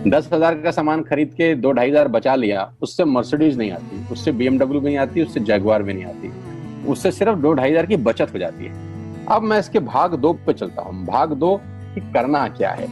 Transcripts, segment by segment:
10,000 का सामान खरीद के 2-2,500 बचा लिया, उससे मर्सिडीज नहीं आती, उससे BMW भी नहीं आती, उससे जैगवार भी नहीं आती, उससे सिर्फ 2-2,500 की बचत हो जाती है। अब मैं इसके भाग 2 पे चलता हूँ। भाग 2 कि करना क्या है,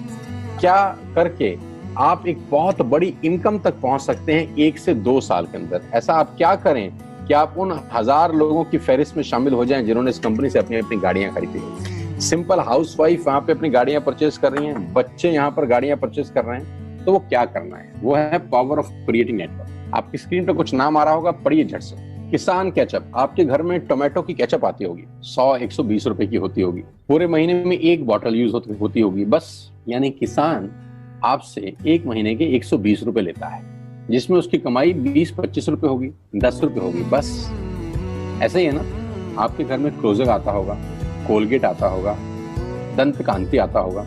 क्या करके आप एक बहुत बड़ी इनकम तक पहुंच सकते हैं 1 से 2 साल के अंदर। ऐसा आप क्या करें कि आप उन 1000 लोगों की फहरिस्त में शामिल हो जाएं जिन्होंने इस कंपनी से अपनी अपनी गाड़ियां खरीदी हैं। सिंपल हाउसवाइफ वहां पे अपनी गाड़ियां परचेज कर रही हैं, बच्चे यहाँ पर गाड़ियां परचेज कर रहे हैं। तो वो क्या करना है, वो है पावर ऑफ क्रिएटिंग नेटवर्क। आपकी स्क्रीन पर कुछ नाम आ रहा होगा, पढ़िए झट से। किसान केचप, आपके घर में टोमेटो की केचप आती होगी, 100-120 रुपए की होती होगी, पूरे महीने में 1 बॉटल यूज होती होगी बस। यानी किसान आपसे 1 महीने के 120 रुपए लेता है, जिसमें उसकी कमाई 20-25 रुपए होगी, 10 रुपए होगी बस। ऐसा ही है ना, आपके घर में क्लोजर आता होगा, कोलगेट आता होगा, दंत कांति आता होगा।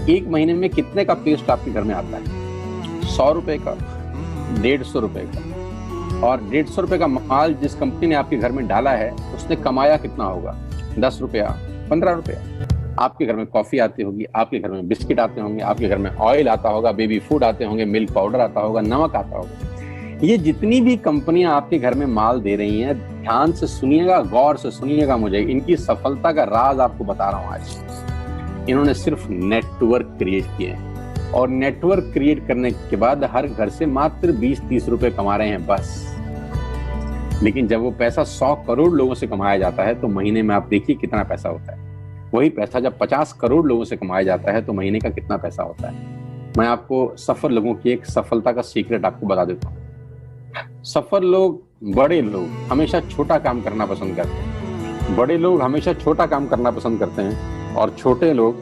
1 महीने में कितने का पेस्ट आपके घर में आता है? 100 रुपए का, 150 रुपए का। और 150 रुपए का माल जिस कंपनी ने आपके घर में डाला है, उसने कमाया कितना होगा? 10 रुपया, 15 रुपया। आपके घर में कॉफी आती होगी, आपके घर में बिस्किट आते होंगे, आपके घर में ऑयल आता होगा, बेबी फूड आते होंगे, मिल्क पाउडर आता होगा, नमक आता होगा। ये जितनी भी कंपनियां आपके घर में माल दे रही हैं, ध्यान से सुनिएगा, गौर से सुनिएगा मुझे, इनकी सफलता का राज आपको बता रहा हूं आज। इन्होंने सिर्फ नेटवर्क क्रिएट किए हैं, और नेटवर्क क्रिएट करने के बाद हर घर से मात्र 20-30 रुपए कमा रहे हैं बस। लेकिन जब वो पैसा 100 करोड़ लोगों से कमाया जाता है तो महीने में आप देखिए कितना पैसा होता है। वही पैसा जब 50 करोड़ लोगों से कमाया जाता है तो महीने का कितना पैसा होता है। मैं आपको सफल लोगों की एक सफलता का सीक्रेट आपको बता देता हूँ। सफल लोग, बड़े लोग हमेशा छोटा काम करना पसंद करते हैं। बड़े लोग हमेशा छोटा काम करना पसंद करते हैं, और छोटे लोग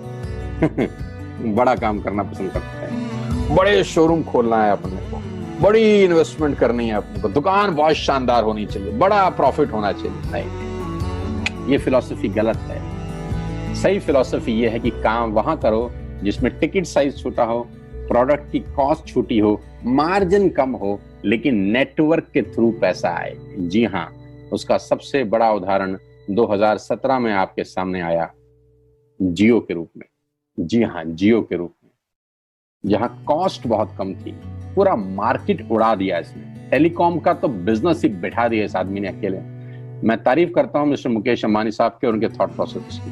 बड़ा काम करना पसंद करते हैं। बड़े शोरूम खोलना है अपने को, बड़ी इन्वेस्टमेंट करनी है अपने को, दुकान बहुत शानदार होनी चाहिए, बड़ा प्रॉफिट होना चाहिए। नहीं, ये फिलॉसफी गलत है। सही फिलॉसफी ये है कि काम वहां करो जिसमें टिकट साइज छोटा हो, प्रोडक्ट की कॉस्ट छोटी हो, मार्जिन कम हो, लेकिन नेटवर्क के थ्रू पैसा आए। जी हाँ, उसका सबसे बड़ा उदाहरण 2017 में आपके सामने आया, जियो के रूप में। जी हाँ, जियो के रूप में, जहां कॉस्ट बहुत कम थी, पूरा मार्केट उड़ा दिया इसने। टेलीकॉम का तो बिजनेस ही बैठा दिया इस आदमी ने अकेले। मैं तारीफ करता हूं मिस्टर मुकेश अंबानी साहब के और उनके थॉट प्रोसेस की।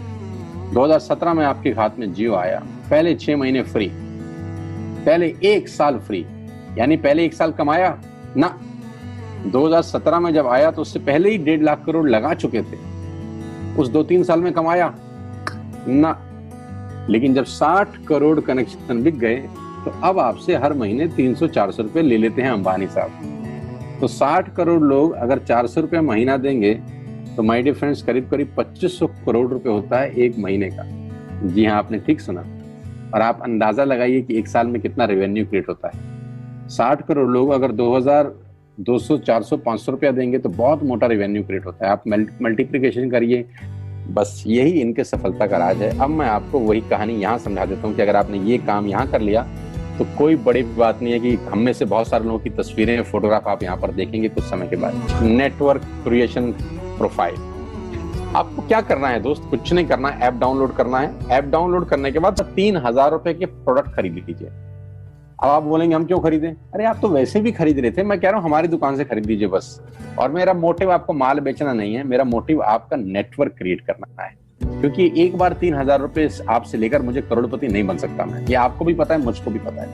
2017 में आपके हाथ में जियो आया, पहले 6 महीने फ्री, पहले 1 साल फ्री। यानी पहले 1 साल कमाया ना। 2017 में जब आया तो उससे पहले ही 1.5 लाख करोड़ लगा चुके थे। उस 2-3 साल में कमाया ना। लेकिन जब 60 करोड़ कनेक्शन बिक गए तो अब आपसे हर महीने 300-400 रुपए ले लेते हैं अंबानी साहब। तो 60 करोड़ लोग अगर 400 रुपए महीना देंगे तो माय डियर फ्रेंड्स, करीब करीब 2500 करोड़ रुपए होता है 1 महीने का। जी हाँ, आपने ठीक सुना। और आप अंदाजा लगाइए कि 1 साल में कितना रेवेन्यू क्रिएट होता है। 60 करोड़ लोग अगर 2200, 400, 500 रुपया देंगे तो बहुत मोटा रेवेन्यू क्रिएट होता है। आप मल्टीप्लिकेशन करिए, बस यही इनके सफलता का राज है। अब मैं आपको वही कहानी यहाँ समझा देता हूँ कि अगर आपने ये काम यहाँ कर लिया तो कोई बड़ी बात नहीं है कि हम में से बहुत सारे लोगों की तस्वीरें, फोटोग्राफ आप यहाँ पर देखेंगे कुछ समय के बाद। Network creation profile. आपको क्या करना है दोस्त? कुछ नहीं करना है, ऐप डाउनलोड करना है। ऐप डाउनलोड करने के बाद 3000 रुपए के प्रोडक्ट खरीद लीजिए। अब आप बोलेंगे हम क्यों खरीदें? अरे आप तो वैसे भी खरीद रहे थे, मैं कह रहा हूँ हमारी दुकान से खरीद लीजिए बस। और मेरा मोटिव आपको माल बेचना नहीं है, मेरा मोटिव आपका नेटवर्क क्रिएट करना है। क्योंकि एक बार 3000 रुपए आपसे लेकर मुझे करोड़पति नहीं बन सकता मैं, ये आपको भी पता है, मुझको भी पता है।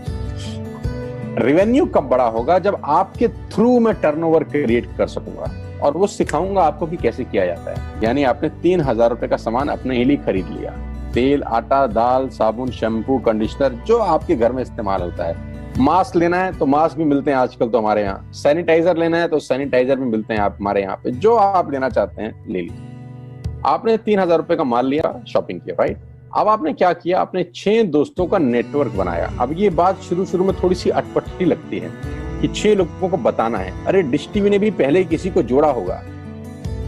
रेवेन्यू कब बड़ा होगा? जब आपके थ्रू मैं टर्नओवर क्रिएट कर सकूंगा, और वो सिखाऊंगा आपको कि कैसे किया जाता है। यानी आपने 3000 रुपए का सामान अपने ही लिए खरीद लिया, तेल, आटा, दाल, साबुन, शैम्पू, कंडीशनर, जो आपके घर में इस्तेमाल होता है। मास्क लेना है तो मास्क भी मिलते हैं आजकल तो हमारे यहाँ। सैनिटाइजर लेना है तो सैनिटाइजर भी मिलते हैं आप हमारे यहाँ पे। जो आप लेना चाहते हैं ले लीजिए। आपने 3000 रुपए का माल लिया, शॉपिंग किया, राइट? अब आपने क्या किया? आपने 6 दोस्तों का नेटवर्क बनाया। अब ये बात शुरू में थोड़ी सी अटपटी लगती है कि 6 लोगों को बताना है। अरे डिश टीवी ने भी पहले किसी को जोड़ा होगा,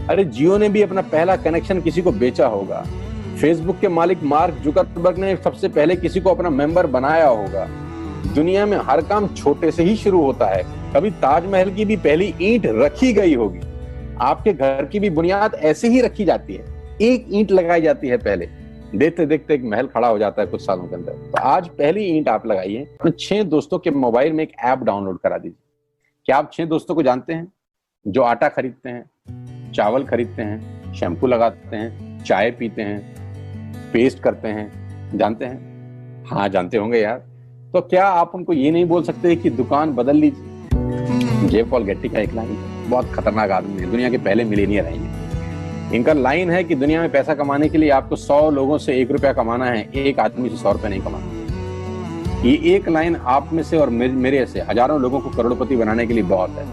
अरे जियो ने भी अपना पहला कनेक्शन किसी को बेचा होगा, फेसबुक के मालिक मार्क जुकरबर्ग ने सबसे पहले किसी को अपना मेंबर बनाया होगा। दुनिया में हर काम छोटे से ही शुरू होता है। कभी ताजमहल की भी पहली ईंट रखी गई होगी। आपके घर की भी बुनियाद ऐसे ही रखी जाती है, एक ईंट लगाई जाती है पहले, देखते देखते एक महल खड़ा हो जाता है कुछ सालों के अंदर। तो आज पहली ईंट आप लगाइए, अपने 6 दोस्तों के मोबाइल में एक ऐप डाउनलोड करा दीजिए। क्या आप 6 दोस्तों को जानते हैं जो आटा खरीदते हैं, चावल खरीदते हैं, शैम्पू लगाते हैं, चाय पीते हैं, पेस्ट करते हैं? जानते हैं? हाँ जानते होंगे यार। तो क्या आप उनको ये नहीं बोल सकते कि दुकान बदल लीजिए? जे पॉल गेट्टी का एक लाइन, बहुत खतरनाक आदमी है, दुनिया के पहले मिलेनियर हैं ये। इनका लाइन है कि दुनिया में पैसा कमाने के लिए आपको 100 लोगों से 1 रुपया कमाना है, एक आदमी से 100 रुपया नहीं कमाना। ये एक लाइन आप में से और मेरे से हजारों लोगों को करोड़पति बनाने के लिए बहुत है।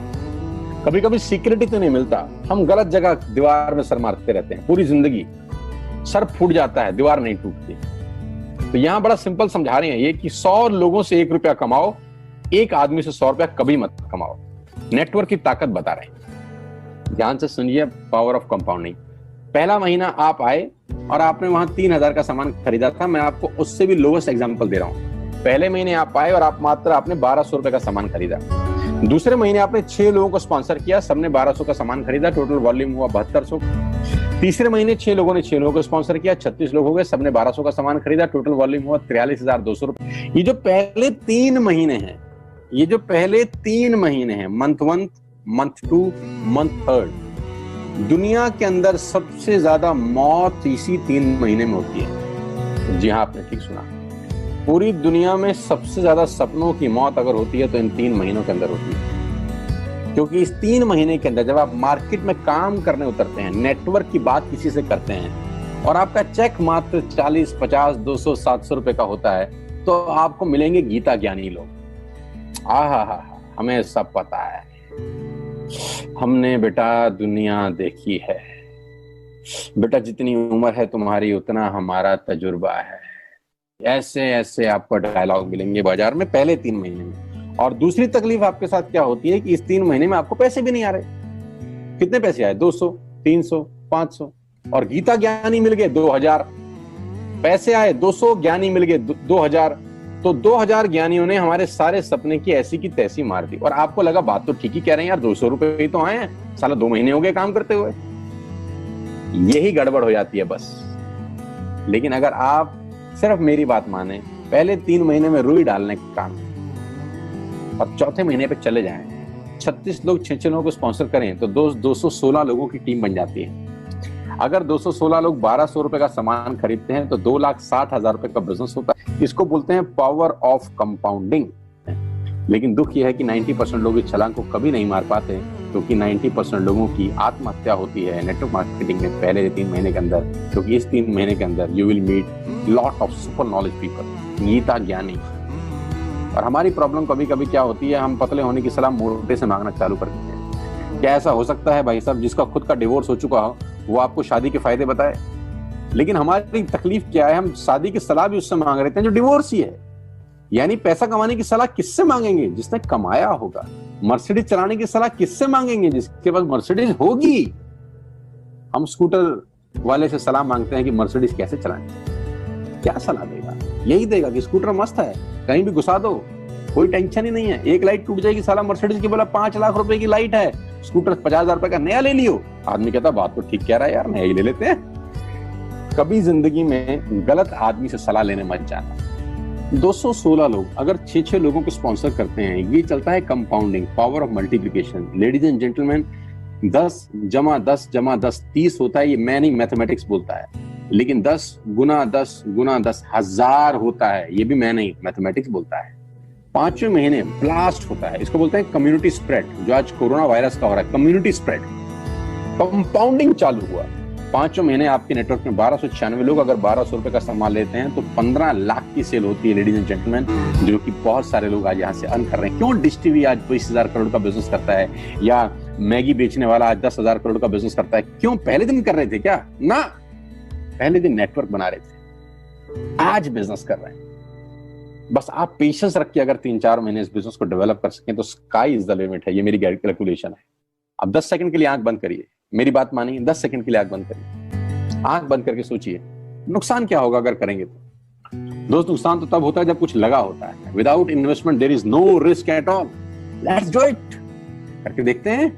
कभी कभी सिक्योरिटी तो नहीं मिलता, हम गलत जगह दीवार में सर मारते रहते हैं, पूरी जिंदगी सर फूट जाता है, दीवार नहीं टूटती। तो यहां बड़ा सिंपल समझा रहे हैं ये कि 100 लोगों से 1 रुपया कमाओ, एक आदमी से 100 रुपया कभी मत कमाओ। नेटवर्क की ताकत बता रहे हैं, ध्यान से सुनिए, पावर ऑफ कंपाउंडिंग। पहला महीना आप आए और आपने वहां 3000 का सामान खरीदा था, मैं आपको उससे भी लोवेस्ट एग्जांपल दे रहा हूं। पहले महीने आप आए और आपने 1200 रुपए का सामान खरीदा। दूसरे महीने आपने 6 लोगों को स्पॉन्सर किया, सबने 1200 का सामान खरीदा, टोटल वॉल्यूम हुआ 7200। तीसरे महीने 6 लोगों ने 6 लोगों को स्पॉन्सर किया, 36 लोग हो गए, सबने 1200 का सामान खरीदा, टोटल वॉल्यूम हुआ 43200 रुपए। ये जो पहले 3 महीने हैं, मंथ 1, मंथ 2, मंथ 3, दुनिया के अंदर सबसे ज्यादा मौत इसी 3 महीने में होती है। जी हाँ, आपने ठीक सुना, पूरी दुनिया में सबसे ज्यादा सपनों की मौत अगर होती है तो इन 3 महीनों के अंदर होती है। क्योंकि इस 3 महीने के अंदर जब आप मार्केट में काम करने उतरते हैं, नेटवर्क की बात किसी से करते हैं और आपका चेक मात्र 40, 50, 200, 700 रुपए का होता है, तो आपको मिलेंगे गीता ज्ञानी लोग। आहा, हमें सब पता है, हमने बेटा दुनिया देखी है, बेटा जितनी उम्र है तुम्हारी उतना हमारा तजुर्बा है। ऐसे ऐसे आपको डायलॉग मिलेंगे बाजार में पहले 3 महीने में। और दूसरी तकलीफ आपके साथ क्या होती है कि इस 3 महीने में आपको पैसे भी नहीं आ रहे। कितने पैसे आए? 200, 300, 500, और गीता ज्ञानी मिल गए 2000। पैसे आए 200, ज्ञानी मिल गए 2000। तो 2000 ज्ञानियों ने हमारे सारे सपने की ऐसी की तैसी मार दी। और आपको लगा बात तो ठीक ही कह रहे हैं यार, 200 रुपए ही तो आए हैं, साला 2 महीने हो गए काम करते हुए। यही गड़बड़ हो जाती है बस। लेकिन अगर आप सिर्फ मेरी बात माने, पहले 3 महीने में रुई डालने का काम और चौथे महीने पे चले जाएं, 36 लोग 6 लोगों को स्पॉन्सर करें तो 216 लोगों की टीम बन जाती है। अगर 216 लोग 1200 रुपए का सामान खरीदते हैं तो 2,60,000 रुपए का बिजनेस होता है। इसको बोलते हैं पावर ऑफ कंपाउंडिंग। लेकिन दुख यह है कि 90% लोग इस छलांग को कभी नहीं मार पाते, क्योंकि 90% लोगों की आत्महत्या होती है नेटवर्क मार्केटिंग में पहले 3 महीने के अंदर। क्योंकि इस 3 महीने के अंदर you will meet lot of super knowledge people, Gita ज्ञानी। और हमारी प्रॉब्लम कभी कभी क्या होती है, हम पतले होने की सलाह मोटे से मांगना चालू कर देते हैं। क्या ऐसा हो सकता है भाई साहब, जिसका खुद का डिवोर्स हो चुका हो वो आपको शादी के फायदे बताए? लेकिन हमारी तकलीफ क्या है, हम शादी की सलाह भी उससे मांग रहे हैं जो डिवोर्स ही है। यानी पैसा कमाने की सलाह किससे मांगेंगे? जिसने कमाया होगा। मर्सिडीज चलाने की सलाह किससे मांगेंगे? जिसके पास मर्सिडीज होगी। हम स्कूटर वाले से सलाह मांगते हैं कि मर्सिडीज कैसे चलाएं। क्या सलाह देगा? यही देगा कि स्कूटर मस्त है, कहीं भी घुसा दो, कोई टेंशन ही नहीं है। एक लाइट टूट जाएगी, साला मर्सिडीज की बोला 5 लाख रुपए की लाइट है, स्कूटर 50,000 रुपए का नया ले लियो। आदमी कहता बात तो ठीक कह रहा है यार, नया ही ले लेते हैं। कभी जिंदगी में गलत आदमी से सलाह लेने मत जाना। 216 लोग अगर 6 लोगों को स्पॉन्सर करते हैं, ये चलता है compounding, power of multiplication. Ladies and gentleman, 10 जमा 10 जमा 10 30 होता है। ये मैं नहीं, मैथमेटिक्स बोलता है। लेकिन 10 गुना 10 गुना 10 1000 होता है। ये भी मैं नहीं, मैथमेटिक्स बोलता है। 5वें महीने ब्लास्ट होता है, इसको बोलते हैं कम्युनिटी स्प्रेड, जो आज कोरोना वायरस का हो रहा है। कम्युनिटी स्प्रेड, कंपाउंडिंग चालू हुआ। 5वें महीने आपके नेटवर्क में 1296 लोग अगर 1200 रुपए का सामान लेते हैं तो 15 लाख की सेल होती है। लेडीज एंड जेंटलमैन, जो कि बहुत सारे लोग आज यहाँ से अर्न कर रहे हैं। क्यों डिश टीवी आज 20,000 करोड़ का बिजनेस करता है, या मैगी बेचने वाला आज 10,000 करोड़ का बिजनेस करता है? क्यों? पहले दिन कर रहे थे क्या? ना, पहले दिन नेटवर्क बना रहे थे, आज बिजनेस कर रहे हैं। बस आप पेशेंस रख के अगर 3-4 महीने इस बिजनेस को डेवलप कर सकें तो स्काई इज द लिमिट है। ये मेरी कैलकुलेशन है। अब 10 सेकंड के लिए आंख बंद करिए, मेरी बात मानिए, 10 सेकंड के लिए आंख बंद करिए। आंख बंद करके सोचिए नुकसान क्या होगा अगर करेंगे तो। दोस्त, नुकसान तो तब होता है जब कुछ लगा होता है। Without investment there is no risk at all. Let's do it. करके देखते हैं।